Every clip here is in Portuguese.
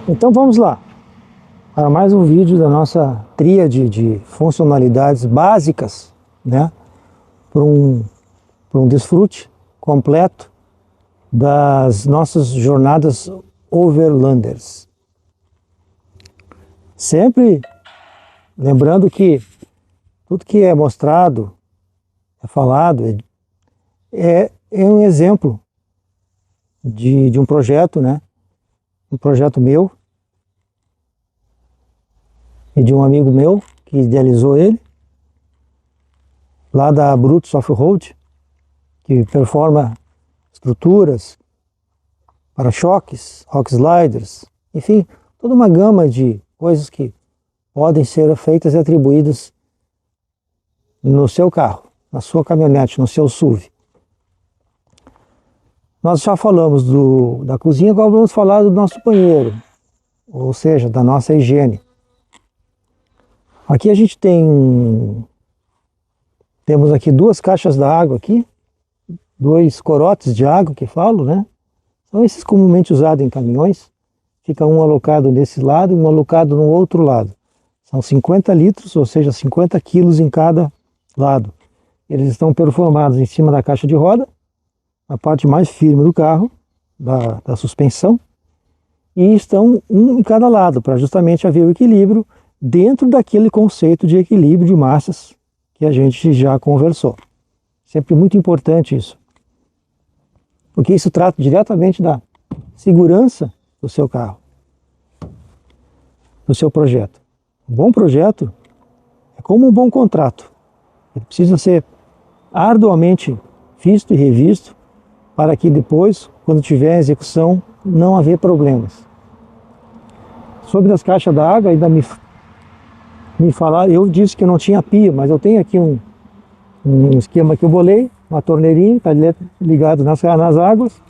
Então vamos lá, para mais um vídeo da nossa tríade de funcionalidades básicas, né, para um desfrute completo das nossas jornadas overlanders. Sempre lembrando que tudo que é mostrado, é falado, é um exemplo de um projeto, né? Um projeto meu e de um amigo meu que idealizou ele, lá da Brutus Off-Road, que performa estruturas, para-choques, rock sliders, enfim, toda uma gama de coisas que podem ser feitas e atribuídas no seu carro, na sua caminhonete, no seu SUV. Nós já falamos da cozinha, agora vamos falar do nosso banheiro, ou seja, da nossa higiene. Aqui a gente temos aqui duas caixas d'água aqui, dois corotes de água que falo, né? São esses comumente usados em caminhões. Fica um alocado nesse lado e um alocado no outro lado. São 50 litros, ou seja, 50 quilos em cada lado. Eles estão performados em cima da caixa de roda, na parte mais firme do carro, da suspensão, e estão um em cada lado, para justamente haver o equilíbrio dentro daquele conceito de equilíbrio de massas que a gente já conversou. Sempre muito importante isso, porque isso trata diretamente da segurança do seu carro, do seu projeto. Um bom projeto é como um bom contrato. Ele precisa ser arduamente visto e revisto para que depois, quando tiver a execução, não haver problemas. Sobre as caixas d'água, ainda me falaram, eu disse que não tinha pia, mas eu tenho aqui um esquema que eu bolei, uma torneirinha, está ligado nas águas,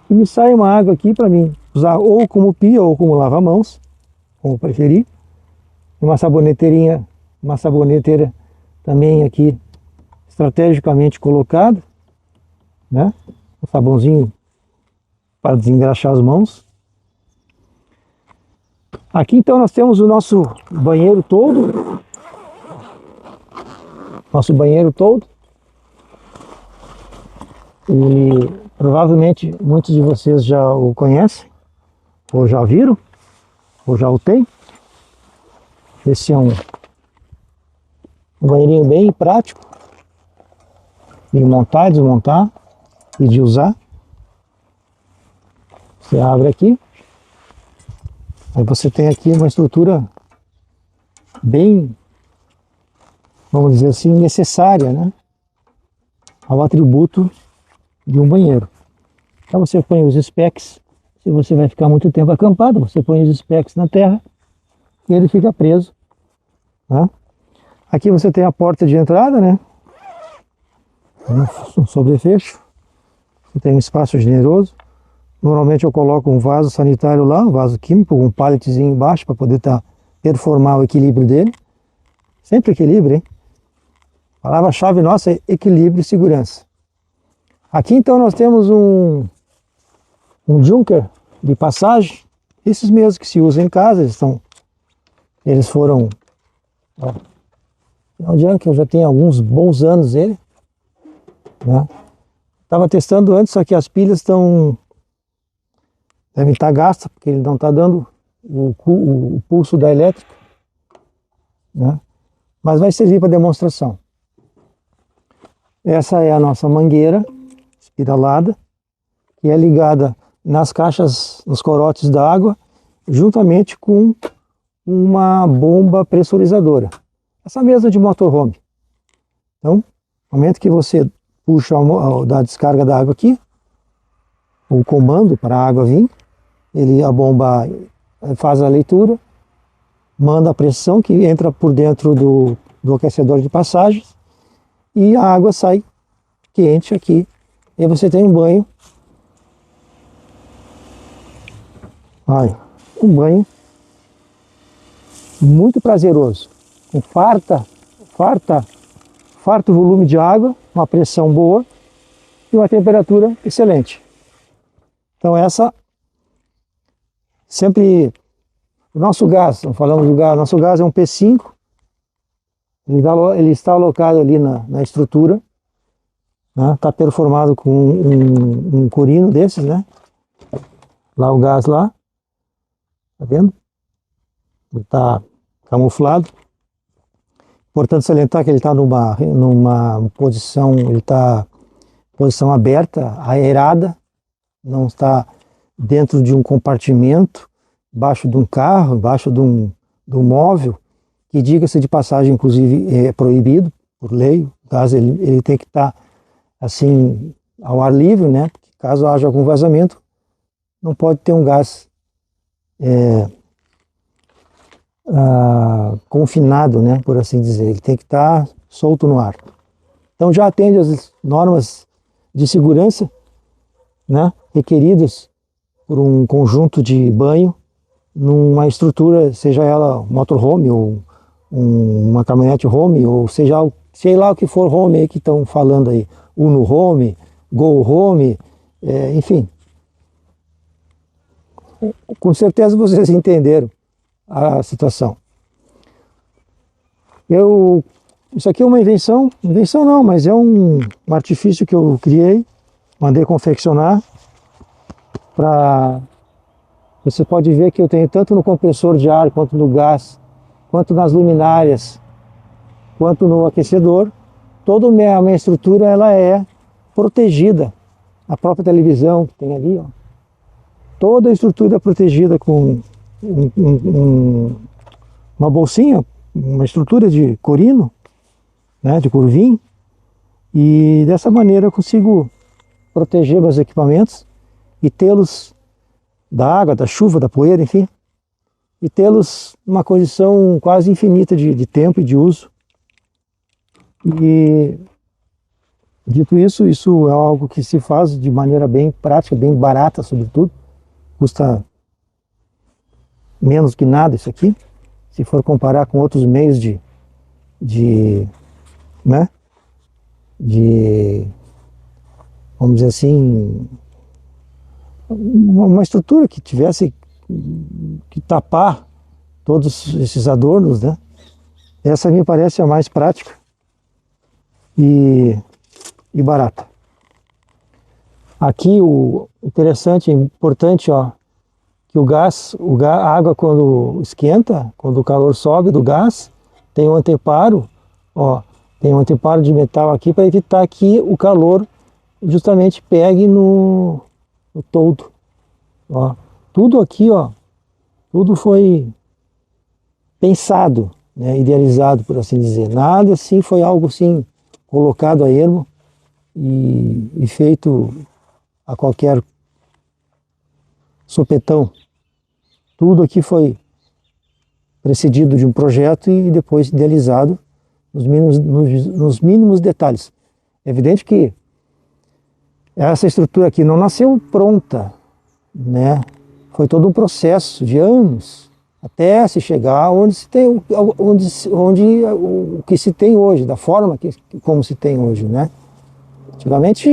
e me sai uma água aqui para mim usar ou como pia ou como lava-mãos, como preferir. Uma saboneteira também aqui estrategicamente colocada, né? Um sabãozinho para desengraxar as mãos. Aqui então nós temos o nosso banheiro todo. E provavelmente muitos de vocês já o conhecem, ou já viram, ou já o têm. Esse é um banheirinho bem prático de montar, desmontar e de usar. Você abre aqui, aí você tem aqui uma estrutura bem, vamos dizer assim, necessária, né, ao atributo de um banheiro. Então você põe os specs, se você vai ficar muito tempo acampado, você põe os specs na terra e ele fica preso, né? Aqui você tem a porta de entrada, né, um sobrefecho. Você tem um espaço generoso. Normalmente eu coloco um vaso sanitário lá, um vaso químico, um palletzinho embaixo para poder performar o equilíbrio dele. Sempre equilíbrio, hein? A palavra-chave nossa é equilíbrio e segurança. Aqui então nós temos um junker de passagem, esses mesmos que se usam em casa, eles foram, ó, é um junker, eu já tenho alguns bons anos ele, né? Estava testando antes, só que as pilhas devem estar gastas, porque ele não está dando o pulso da elétrica, né? Mas vai servir para demonstração. Essa é a nossa mangueira espiralada, que é ligada nas caixas, nos corotes da água, juntamente com uma bomba pressurizadora. Essa mesma de motorhome. Então, no momento que você puxa da descarga da água aqui, o comando para a água vir, a bomba faz a leitura, manda a pressão que entra por dentro do aquecedor de passagens e a água sai quente aqui. E aí você tem um banho, um banho muito prazeroso, com farto volume de água, uma pressão boa e uma temperatura excelente. Então essa sempre, o nosso gás, não falamos do gás, nosso gás é um P5, ele está alocado ali na estrutura, né? Está performado com um corino desses, né? Lá o gás lá, tá vendo? Ele está camuflado. Importante salientar que ele está numa posição, ele está posição aberta, aerada, não está dentro de um compartimento, embaixo de um carro, embaixo de um móvel, que, diga-se de passagem, inclusive é proibido por lei. O gás ele tem que estar assim ao ar livre, né? Porque caso haja algum vazamento, não pode ter um gás confinado, né? Por assim dizer, ele tem que estar solto no ar. Então já atende às normas de segurança, né? Requeridas por um conjunto de banho numa estrutura, seja ela motorhome ou uma caminhonete home, ou seja, sei lá o que for home aí que estão falando aí, Uno Home, Go Home, enfim. Com certeza vocês entenderam a situação. Isso aqui é uma invenção não, mas é um artifício que eu criei, mandei confeccionar. Você pode ver que eu tenho tanto no compressor de ar, quanto no gás, quanto nas luminárias, quanto no aquecedor. Toda a minha estrutura ela é protegida. A própria televisão que tem ali, ó, toda a estrutura é protegida com uma bolsinha, uma estrutura de corino, né, de curvim, e dessa maneira eu consigo proteger meus equipamentos e tê-los da água, da chuva, da poeira, enfim, e tê-los numa condição quase infinita de tempo e de uso. E dito isso, isso é algo que se faz de maneira bem prática, bem barata, sobretudo. Custa menos que nada isso aqui, se for comparar com outros meios né, vamos dizer assim, uma estrutura que tivesse que tapar todos esses adornos, né? Essa me parece a mais prática e barata. Aqui o interessante, importante, ó, que a água quando esquenta, quando o calor sobe do gás, tem um anteparo, ó, tem um anteparo de metal aqui para evitar que o calor justamente pegue no toldo. Ó, tudo aqui, ó, tudo foi pensado, né, idealizado, por assim dizer. Nada assim foi algo assim colocado a ermo e feito a qualquer sopetão. Tudo aqui foi precedido de um projeto e depois idealizado nos mínimos detalhes. É evidente que essa estrutura aqui não nasceu pronta, né? Foi todo um processo de anos até se chegar onde se tem o que se tem hoje, da forma como se tem hoje, né? Antigamente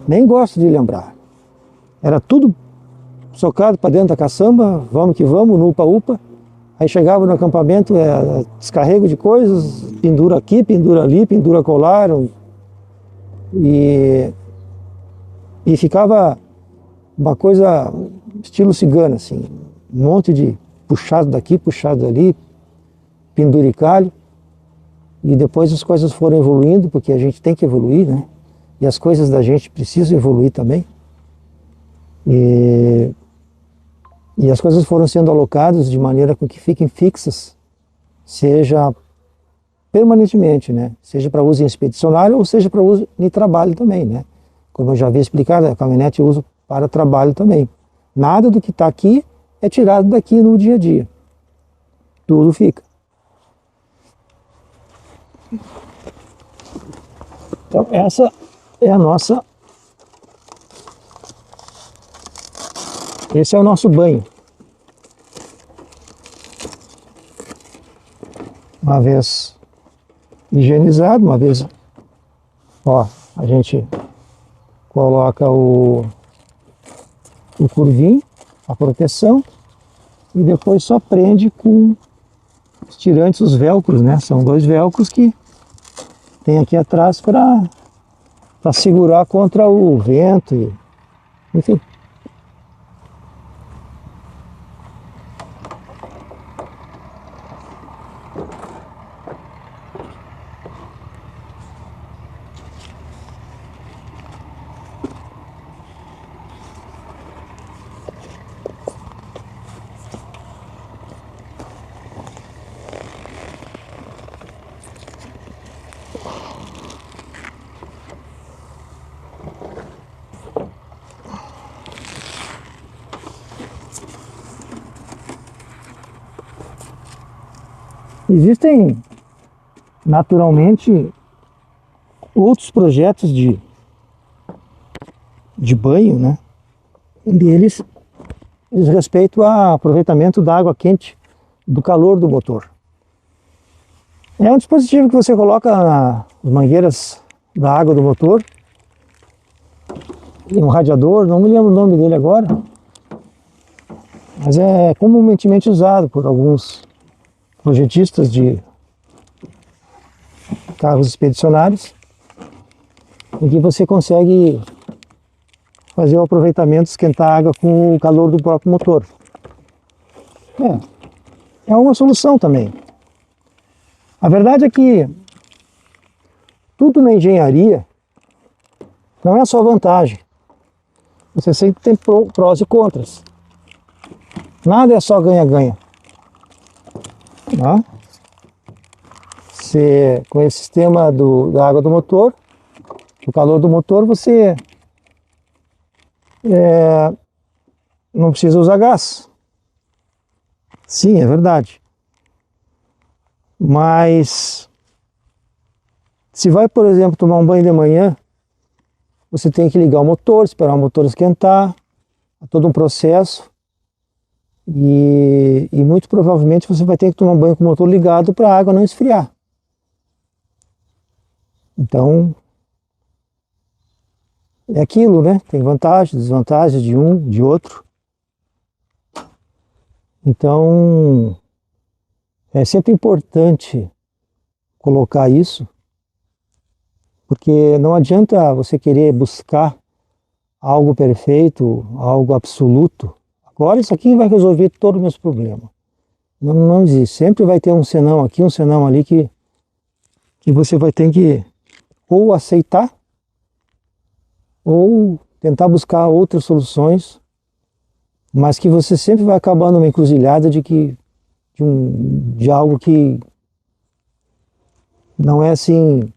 nem gosto de lembrar, era tudo socado para dentro da caçamba, vamos que vamos, no upa-upa. Aí chegava no acampamento, descarrego de coisas, pendura aqui, pendura ali, pendura colar, e ficava uma coisa estilo cigana, assim, um monte de puxado daqui, puxado dali, penduricalho, e depois as coisas foram evoluindo, porque a gente tem que evoluir, né? E as coisas da gente precisam evoluir também. E as coisas foram sendo alocadas de maneira com que fiquem fixas, seja permanentemente, né? Seja para uso em expedicionário ou seja para uso em trabalho também, né? Como eu já havia explicado, a caminhonete eu uso para trabalho também. Nada do que está aqui é tirado daqui no dia a dia. Tudo fica. Então essa é a nossa... Esse é o nosso banho. Uma vez higienizado, uma vez, ó, a gente coloca o curvinho, a proteção, e depois só prende com os tirantes, os velcros, né? São 2 velcros que tem aqui atrás para segurar contra o vento, enfim. Existem, naturalmente, outros projetos de banho, né? Um deles diz respeito ao aproveitamento da água quente, do calor do motor. É um dispositivo que você coloca nas mangueiras da água do motor, e um radiador, não me lembro o nome dele agora, mas é comumente usado por alguns projetistas de carros expedicionários, em que você consegue fazer o aproveitamento, esquentar a água com o calor do próprio motor. É uma solução também. A verdade é que tudo na engenharia não é só vantagem. Você sempre tem prós e contras. Nada é só ganha-ganha. Tá? Com esse sistema da água do motor, o calor do motor, você não precisa usar gás. Sim, é verdade. Mas se vai, por exemplo, tomar um banho de manhã, você tem que ligar o motor, esperar o motor esquentar, é todo um processo. E muito provavelmente você vai ter que tomar um banho com o motor ligado para a água não esfriar. Então, é aquilo, né? Tem vantagens, desvantagens de um, de outro. Então, é sempre importante colocar isso, porque não adianta você querer buscar algo perfeito, algo absoluto. Agora isso aqui vai resolver todos os meus problemas. Não existe. Sempre vai ter um senão aqui, um senão ali que você vai ter que ou aceitar ou tentar buscar outras soluções, mas que você sempre vai acabar numa encruzilhada de algo que não é assim.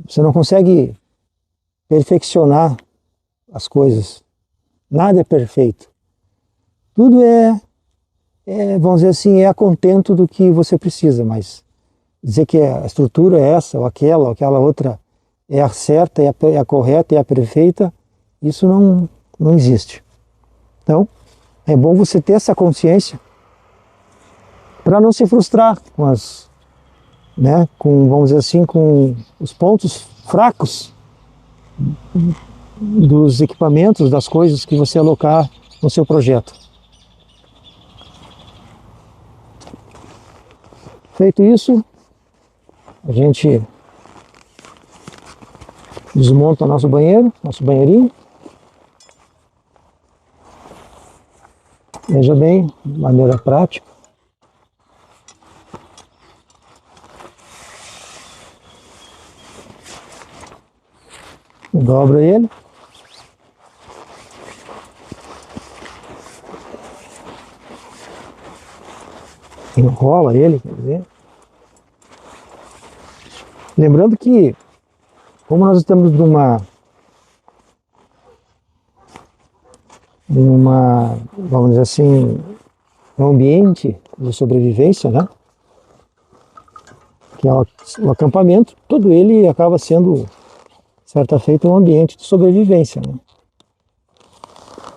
Você não consegue perfeccionar as coisas. Nada é perfeito. Tudo vamos dizer assim, a contento do que você precisa, mas dizer que a estrutura é essa ou aquela outra é a certa, é a correta, é a perfeita, isso não existe. Então, é bom você ter essa consciência para não se frustrar vamos dizer assim, com os pontos fracos dos equipamentos, das coisas que você alocar no seu projeto. Feito isso, a gente desmonta nosso banheiro, nosso banheirinho. Veja bem, de maneira prática. Dobra ele. Enrola ele, quer dizer. Lembrando que, como nós estamos vamos dizer assim, um ambiente de sobrevivência, né? Que é o acampamento, todo ele acaba sendo, certa feita, um ambiente de sobrevivência, né?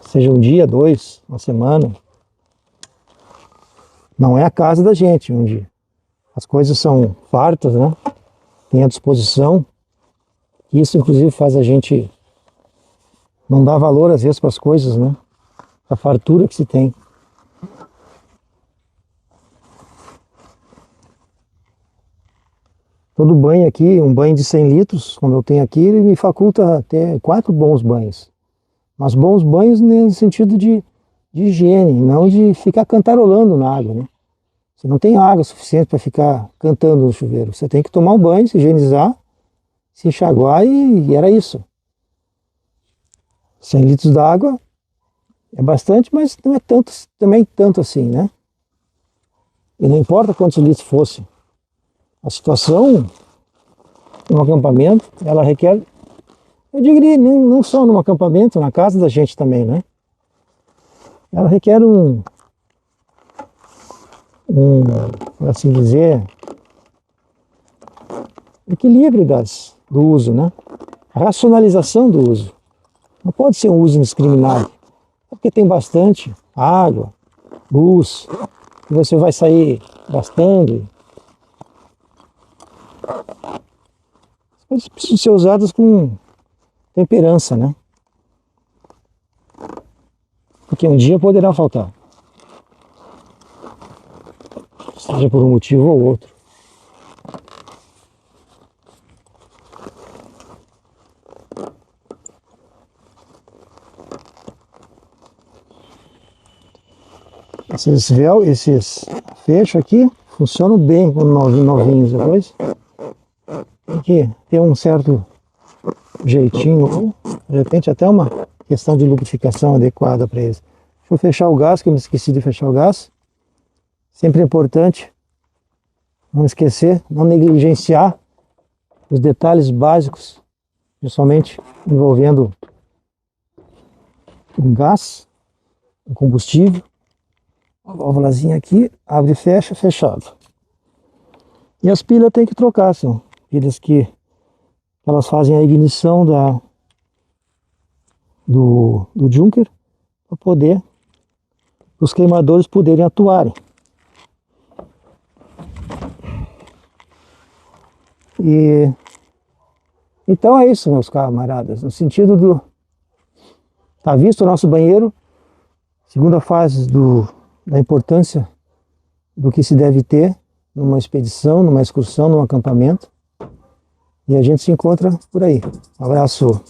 Seja um dia, 2, uma semana. Não é a casa da gente, onde as coisas são fartas, né? Tem à disposição. Isso, inclusive, faz a gente não dá valor às vezes para as coisas, né? A fartura que se tem. Todo banho aqui, um banho de 100 litros, como eu tenho aqui, ele me faculta até 4 bons banhos. Mas bons banhos no sentido de higiene, não de ficar cantarolando na água, né? Você não tem água suficiente para ficar cantando no chuveiro. Você tem que tomar um banho, se higienizar, se enxaguar e era isso. 100 litros d'água é bastante, mas não é tanto, também tanto assim, né? E não importa quantos litros fosse. A situação no acampamento, ela requer, eu diria, não só no acampamento, na casa da gente também, né? Ela requer por assim dizer, equilíbrio do uso, né? A racionalização do uso. Não pode ser um uso indiscriminado, porque tem bastante água, luz, e você vai sair gastando. As coisas precisam ser usadas com temperança, né? Porque um dia poderá faltar. Seja por um motivo ou outro. Esses fechos aqui funcionam bem com novinhos depois. Tem que ter um certo jeitinho, ou de repente até uma questão de lubrificação adequada para eles. Deixa eu fechar o gás, que eu me esqueci de fechar o gás. Sempre é importante não esquecer, não negligenciar os detalhes básicos, principalmente envolvendo um gás, um combustível. A válvulazinha aqui, abre e fecha, fechado. E as pilhas tem que trocar, são pilhas que elas fazem a ignição do Junker para poder os queimadores poderem atuarem. E então é isso, meus camaradas, no sentido do tá visto o nosso banheiro, segunda fase da importância do que se deve ter numa expedição, numa excursão, num acampamento. E a gente se encontra por aí. Um abraço.